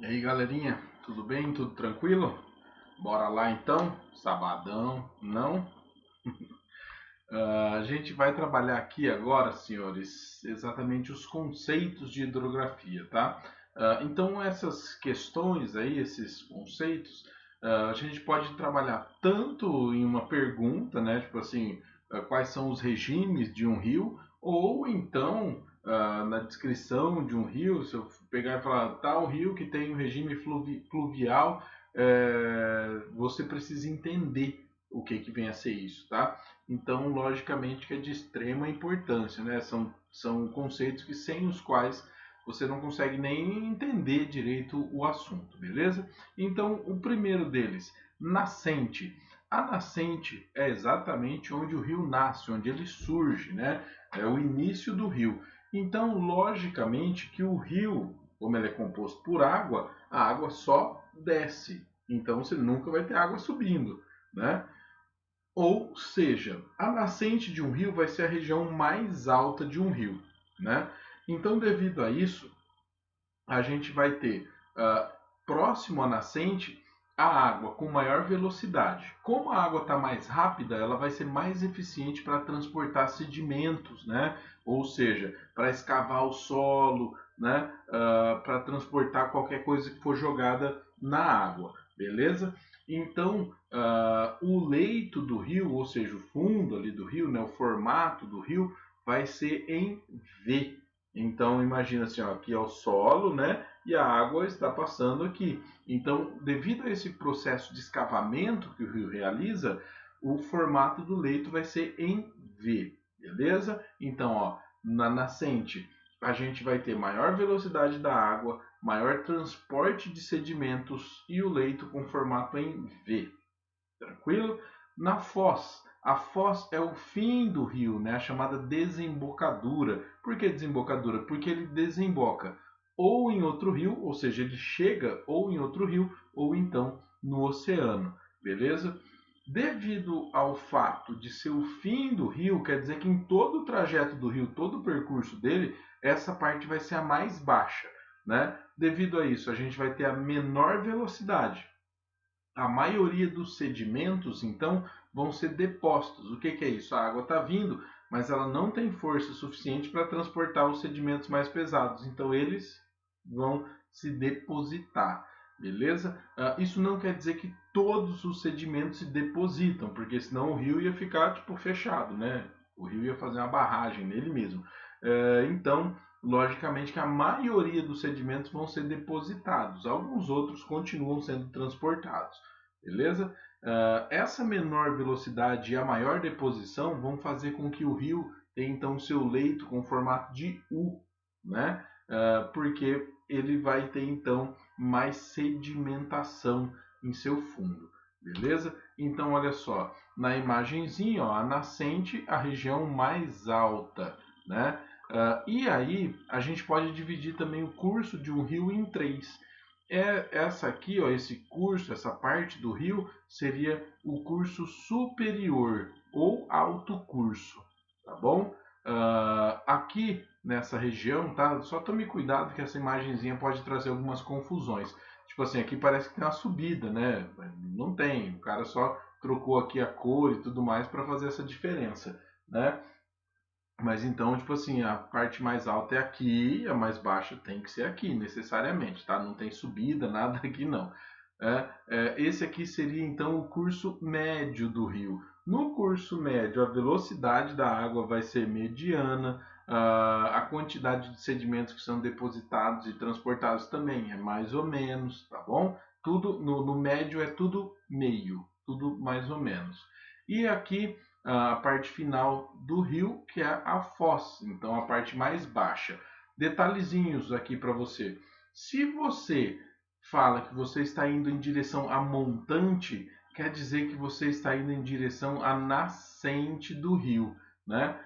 E aí, galerinha, tudo bem? Tudo tranquilo? Bora lá então? Sabadão, não? A gente vai trabalhar aqui agora, senhores, exatamente os conceitos de hidrografia, tá? Então, essas questões aí, esses conceitos, a gente pode trabalhar tanto em uma pergunta, né? Tipo assim, quais são os regimes de um rio, ou então na descrição de um rio, se eu pegar e falar tal rio que tem um regime fluvial, você precisa entender o que, que vem a ser isso, tá? Então, logicamente que é de extrema importância, né? São conceitos que sem os quais você não consegue nem entender direito o assunto, beleza? Então, o primeiro deles, nascente. A nascente é exatamente onde o rio nasce, onde ele surge, né? É o início do rio. Então, logicamente que o rio, como ele é composto por água, a água só desce. Então, você nunca vai ter água subindo, né? Ou seja, a nascente de um rio vai ser a região mais alta de um rio, né? Então, devido a isso, a gente vai ter próximo à nascente a água com maior velocidade. Como a água está mais rápida, ela vai ser mais eficiente para transportar sedimentos, né? Ou seja, para escavar o solo, né? Para transportar qualquer coisa que for jogada na água, beleza? Então, o leito do rio, ou seja, o fundo ali do rio, né? O formato do rio vai ser em V. Então imagina assim, ó, aqui é o solo, né? E a água está passando aqui. Então, devido a esse processo de escavamento que o rio realiza, o formato do leito vai ser em V, beleza? Então, ó, na nascente a gente vai ter maior velocidade da água, maior transporte de sedimentos e o leito com formato em V. Tranquilo? Na foz. A foz é o fim do rio, né? A chamada desembocadura. Por que desembocadura? Porque ele desemboca ou em outro rio, ou seja, ele chega ou em outro rio, ou então no oceano. Beleza? Devido ao fato de ser o fim do rio, quer dizer que em todo o trajeto do rio, todo o percurso dele, essa parte vai ser a mais baixa, né? Devido a isso, a gente vai ter a menor velocidade. A maioria dos sedimentos, então, vão ser depostos. O que, que é isso? A água está vindo, mas ela não tem força suficiente para transportar os sedimentos mais pesados. Então, eles vão se depositar. Beleza? Isso não quer dizer que todos os sedimentos se depositam, porque senão o rio ia ficar tipo fechado, né? O rio ia fazer uma barragem nele mesmo. Então, logicamente que a maioria dos sedimentos vão ser depositados, alguns outros continuam sendo transportados, beleza? Essa menor velocidade e a maior deposição vão fazer com que o rio tenha então seu leito com formato de U, né? Porque ele vai ter então mais sedimentação em seu fundo, beleza? Então olha só, na imagenzinha, ó, a nascente, a região mais alta, né? E aí a gente pode dividir também o curso de um rio em três. Essa aqui, ó, esse curso, essa parte do rio seria o curso superior ou alto curso, tá bom? Aqui nessa região, tá? Só tome cuidado que essa imagenzinha pode trazer algumas confusões. Tipo assim, aqui parece que tem uma subida, né? Não tem. O cara só trocou aqui a cor e tudo mais para fazer essa diferença, né? Mas então, tipo assim, a parte mais alta é aqui, a mais baixa tem que ser aqui, necessariamente, tá? Não tem subida, nada aqui não. Esse aqui seria então o curso médio do rio. No curso médio, a velocidade da água vai ser mediana, a quantidade de sedimentos que são depositados e transportados também é mais ou menos, tá bom? Tudo no médio é tudo meio, tudo mais ou menos. E aqui a parte final do rio, que é a foz, então a parte mais baixa. Detalhezinhos aqui para você. Se você fala que você está indo em direção a montante, quer dizer que você está indo em direção à nascente do rio, né?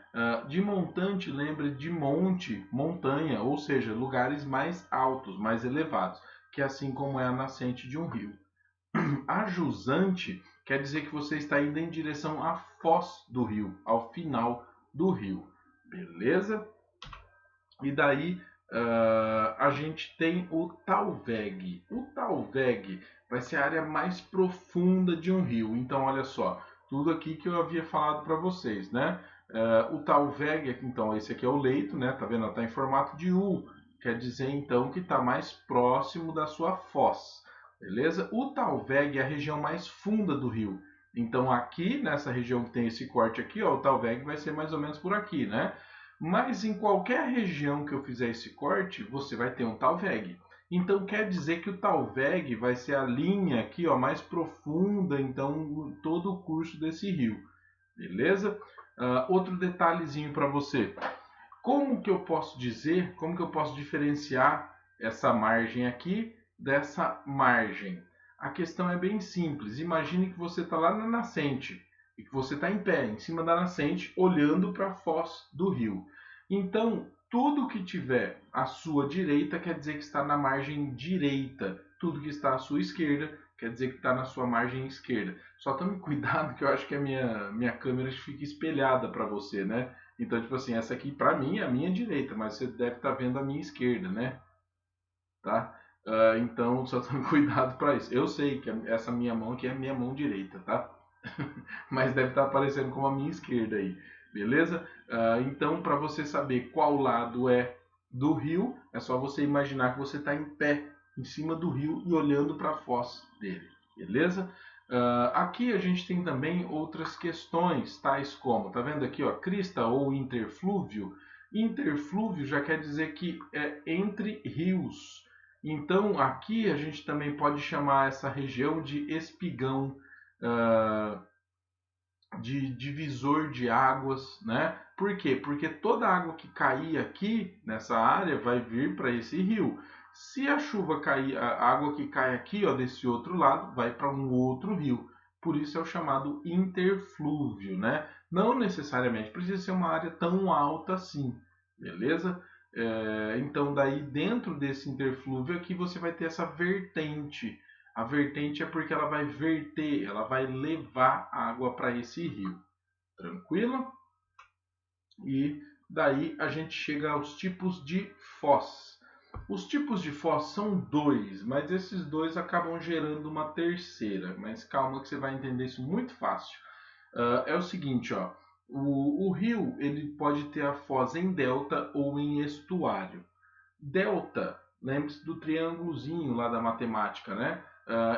De montante, lembra de monte, montanha, ou seja, lugares mais altos, mais elevados, que é assim como é a nascente de um rio. A jusante quer dizer que você está indo em direção à foz do rio, ao final do rio. Beleza? E daí a gente tem o talveg. O talveg vai ser a área mais profunda de um rio. Então, olha só, tudo aqui que eu havia falado para vocês, né? O talveg, então, esse aqui é o leito, né? Tá vendo? Está em formato de U. Quer dizer, então, que está mais próximo da sua foz. Beleza? O talveg é a região mais funda do rio. Então, aqui, nessa região que tem esse corte aqui, ó, o talveg vai ser mais ou menos por aqui, né? Mas em qualquer região que eu fizer esse corte, você vai ter um talveg. Então quer dizer que o talveg vai ser a linha aqui, ó, mais profunda, então todo o curso desse rio, beleza? Outro detalhezinho para você. Como que eu posso dizer, como que eu posso diferenciar essa margem aqui dessa margem? A questão é bem simples. Imagine que você está lá na nascente e que você está em pé, em cima da nascente, olhando para a foz do rio. Então, tudo que tiver à sua direita quer dizer que está na margem direita. Tudo que está à sua esquerda quer dizer que está na sua margem esquerda. Só tome cuidado que eu acho que a minha câmera fica espelhada para você, né? Então, tipo assim, essa aqui para mim é a minha direita, mas você deve estar vendo a minha esquerda, né? Tá? Então, só tome cuidado para isso. Eu sei que essa minha mão aqui é a minha mão direita, tá? Mas deve estar aparecendo como a minha esquerda aí, beleza? Então, para você saber qual lado é do rio, é só você imaginar que você está em pé em cima do rio e olhando para a foz dele, beleza? Aqui a gente tem também outras questões, tais como, tá vendo aqui, ó, crista ou interflúvio? Interflúvio já quer dizer que é entre rios. Então, aqui a gente também pode chamar essa região de espigão, de divisor de águas, né? Por quê? Porque toda água que cair aqui nessa área vai vir para esse rio. Se a chuva cair, a água que cai aqui, ó, desse outro lado, vai para um outro rio. Por isso é o chamado interflúvio, né? Não necessariamente precisa ser uma área tão alta assim, beleza? Então, daí dentro desse interflúvio aqui você vai ter essa vertente. A vertente é porque ela vai verter, ela vai levar água para esse rio. Tranquilo? E daí a gente chega aos tipos de foz. Os tipos de foz são dois, mas esses dois acabam gerando uma terceira. Mas calma que você vai entender isso muito fácil. É o seguinte, ó. O rio ele pode ter a foz em delta ou em estuário. Delta, lembre-se do triângulozinho lá da matemática, né?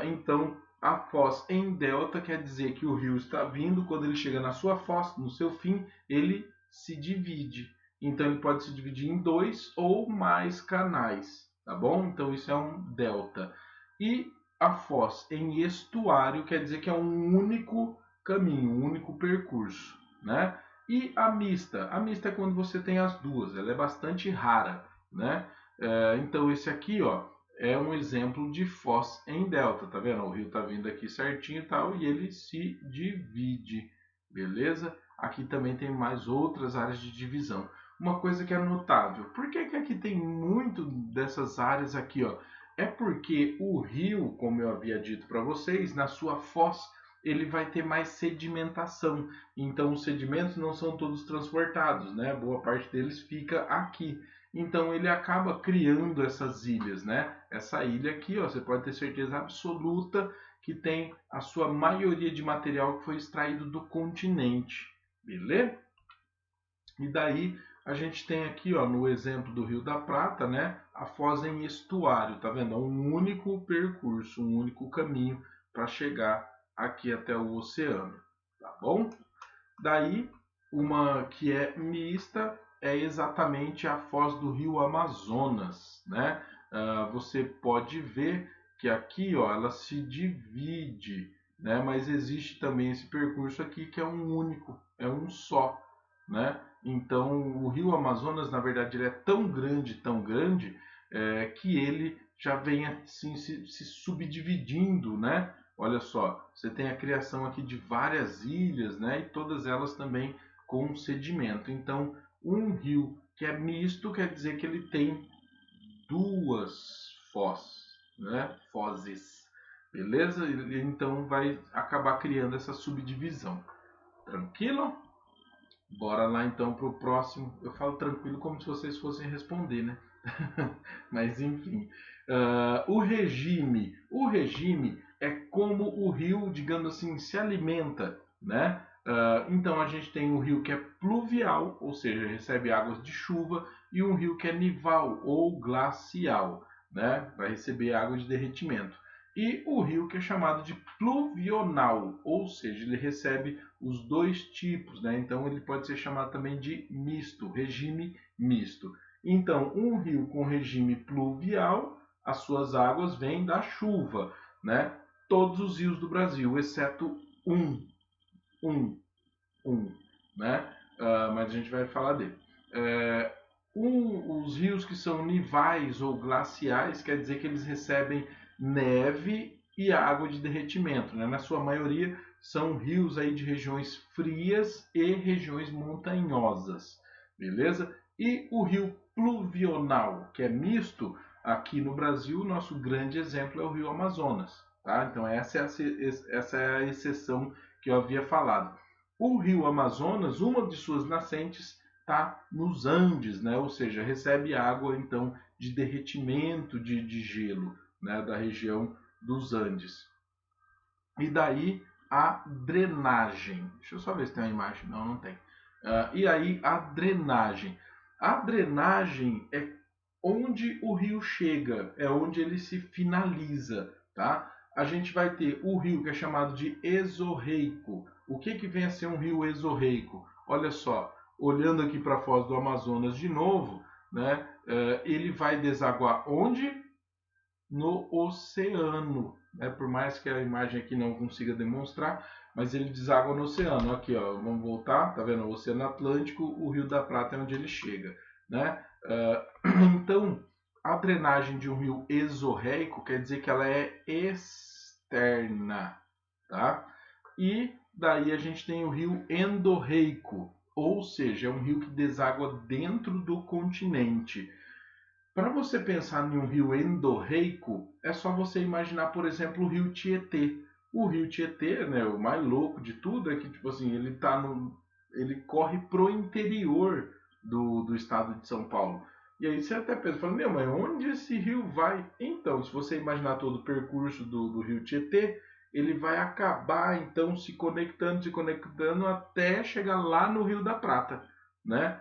Então, a foz em delta quer dizer que o rio está vindo, quando ele chega na sua foz, no seu fim, ele se divide. Então, ele pode se dividir em dois ou mais canais, tá bom? Então, isso é um delta. E a foz em estuário quer dizer que é um único caminho, um único percurso, né? E a mista? A mista é quando você tem as duas, ela é bastante rara, né? Então esse aqui, ó, é um exemplo de foz em delta, tá vendo? O rio tá vindo aqui certinho e tal, e ele se divide, beleza? Aqui também tem mais outras áreas de divisão. Uma coisa que é notável, por que que aqui tem muito dessas áreas aqui, ó? É porque o rio, como eu havia dito para vocês, na sua foz ele vai ter mais sedimentação. Então os sedimentos não são todos transportados, né? Boa parte deles fica aqui. Então ele acaba criando essas ilhas, né? Essa ilha aqui, ó, você pode ter certeza absoluta que tem a sua maioria de material que foi extraído do continente, beleza? E daí a gente tem aqui, ó, no exemplo do Rio da Prata, né, a foz em estuário, tá vendo? É um único percurso, um único caminho para chegar aqui até o oceano, tá bom? Daí, uma que é mista é exatamente a foz do rio Amazonas, né? Você pode ver que aqui, ó, ela se divide, né? Mas existe também esse percurso aqui que é um único, é um só, né? Então, o rio Amazonas, na verdade, ele é tão grande, que ele já vem assim se subdividindo, né? Olha só, você tem a criação aqui de várias ilhas, né? E todas elas também com sedimento. Então, um rio que é misto quer dizer que ele tem duas né? Fozes, beleza? Então vai acabar criando essa subdivisão. Tranquilo? Bora lá então para o próximo. Eu falo tranquilo como se vocês fossem responder, né? Mas enfim, o regime é como o rio, digamos assim, se alimenta, né? Então a gente tem um rio que é pluvial, ou seja, recebe águas de chuva, e um rio que é nival ou glacial, né? Vai receber água de derretimento. E o rio que é chamado de pluvional, ou seja, ele recebe os dois tipos, né? Então ele pode ser chamado também de misto, regime misto. Então, um rio com regime pluvial, as suas águas vêm da chuva, né? Todos os rios do Brasil, exceto um, um, né? Mas a gente vai falar dele. É, os rios que são nivais ou glaciais, quer dizer que eles recebem neve e água de derretimento, né? Na sua maioria são rios aí de regiões frias e regiões montanhosas, beleza? E o rio pluvional, que é misto, aqui no Brasil, nosso grande exemplo é o rio Amazonas, tá? Então essa é a exceção que eu havia falado. O rio Amazonas, uma de suas nascentes está nos Andes, né? Ou seja, recebe água então de derretimento de gelo, né? Da região dos Andes. E daí a drenagem. Deixa eu só ver se tem uma imagem. Não, não tem. E aí a drenagem. A drenagem é onde o rio chega, é onde ele se finaliza, tá? A gente vai ter o rio que é chamado de exorreico. O que que vem a ser um rio exorreico? Olha só, olhando aqui para a foz do Amazonas de novo, né? Ele vai desaguar onde? No oceano, né? Por mais que a imagem aqui não consiga demonstrar, mas ele deságua no oceano. Aqui, ó, vamos voltar, tá vendo? O Oceano Atlântico, o Rio da Prata é onde ele chega, né? Então, a drenagem de um rio exorreico quer dizer que ela é externa, tá? E daí a gente tem o rio endorreico, ou seja, é um rio que deságua dentro do continente. Para você pensar em um rio endorreico, é só você imaginar, por exemplo, o rio Tietê. O rio Tietê, né, o mais louco de tudo é que tipo assim, ele corre pro interior do estado de São Paulo. E aí você até pensa, fala, meu, mas onde esse rio vai? Então, se você imaginar todo o percurso do rio Tietê, ele vai acabar então se conectando até chegar lá no Rio da Prata, né?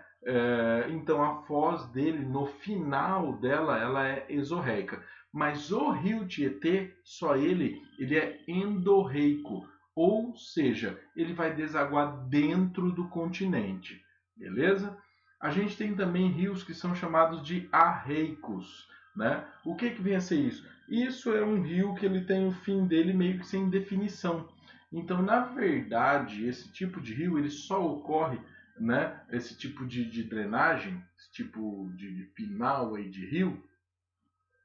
Então a foz dele, no final dela, ela é exorreica. Mas o rio Tietê, só ele é endorreico. Ou seja, ele vai desaguar dentro do continente. Beleza? A gente tem também rios que são chamados de arreicos. Né? O que vem a ser isso? Isso é um rio que ele tem o fim dele meio que sem definição. Então, na verdade, esse tipo de rio ele só ocorre, né, esse tipo de drenagem, esse tipo de final aí de rio,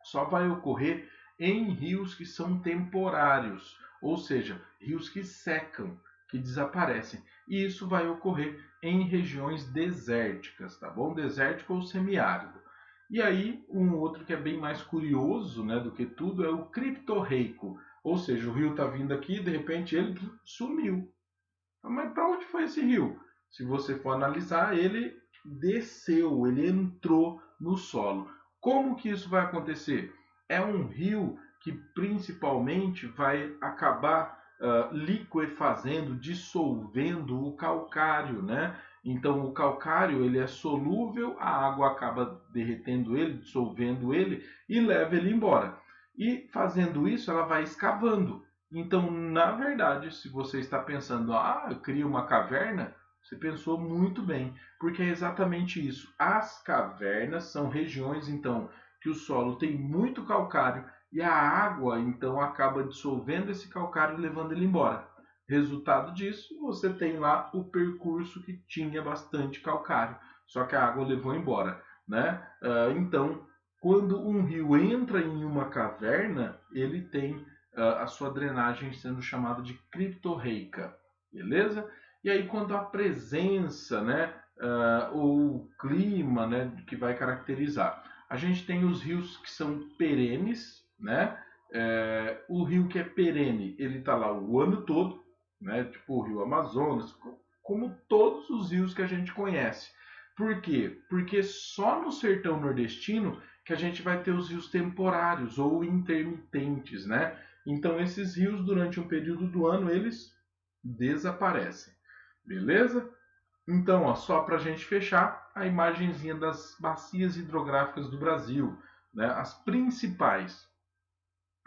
só vai ocorrer em rios que são temporários, ou seja, rios que secam, que desaparecem. E isso vai ocorrer em regiões desérticas, tá bom? Desértico ou semiárido. E aí, um outro que é bem mais curioso, né, do que tudo é o criptorreico, ou seja, o rio está vindo aqui e de repente ele sumiu. Mas para onde foi esse rio? Se você for analisar, ele desceu, ele entrou no solo. Como que isso vai acontecer? É um rio que principalmente vai acabar liquefazendo, dissolvendo o calcário, né? Então o calcário ele é solúvel, a água acaba derretendo ele, dissolvendo ele e leva ele embora. E fazendo isso, ela vai escavando. Então, na verdade, se você está pensando, eu crio uma caverna, você pensou muito bem, porque é exatamente isso. As cavernas são regiões, então, que o solo tem muito calcário e a água, então, acaba dissolvendo esse calcário e levando ele embora. Resultado disso, você tem lá o percurso que tinha bastante calcário, só que a água levou embora, né? Então, quando um rio entra em uma caverna, ele tem a sua drenagem sendo chamada de criptorreica, beleza? E aí quando a presença, né, o clima, né, que vai caracterizar, a gente tem os rios que são perenes, né? O rio que é perene, ele está lá o ano todo, né? Tipo o rio Amazonas, como todos os rios que a gente conhece. Por quê? Porque só no sertão nordestino que a gente vai ter os rios temporários ou intermitentes, né? Então esses rios durante um período do ano eles desaparecem, beleza? Então, ó, só para a gente fechar, a imagenzinha das bacias hidrográficas do Brasil, né? As principais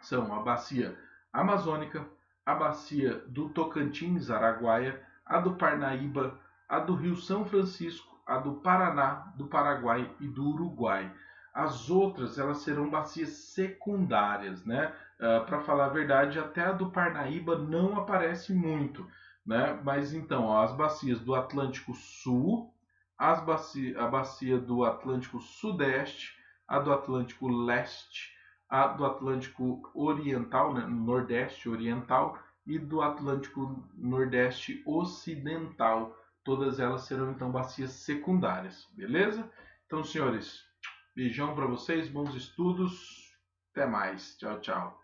são a bacia amazônica, a bacia do Tocantins, Araguaia, a do Parnaíba, a do Rio São Francisco, a do Paraná, do Paraguai e do Uruguai. As outras elas serão bacias secundárias, né? Para falar a verdade, até a do Parnaíba não aparece muito, né? Mas então, ó, as bacias do Atlântico Sul, a bacia do Atlântico Sudeste, a do Atlântico Leste, a do Atlântico Oriental, né, Nordeste Oriental, e do Atlântico Nordeste Ocidental. Todas elas serão então bacias secundárias, beleza? Então, senhores, beijão para vocês, bons estudos, até mais, tchau, tchau.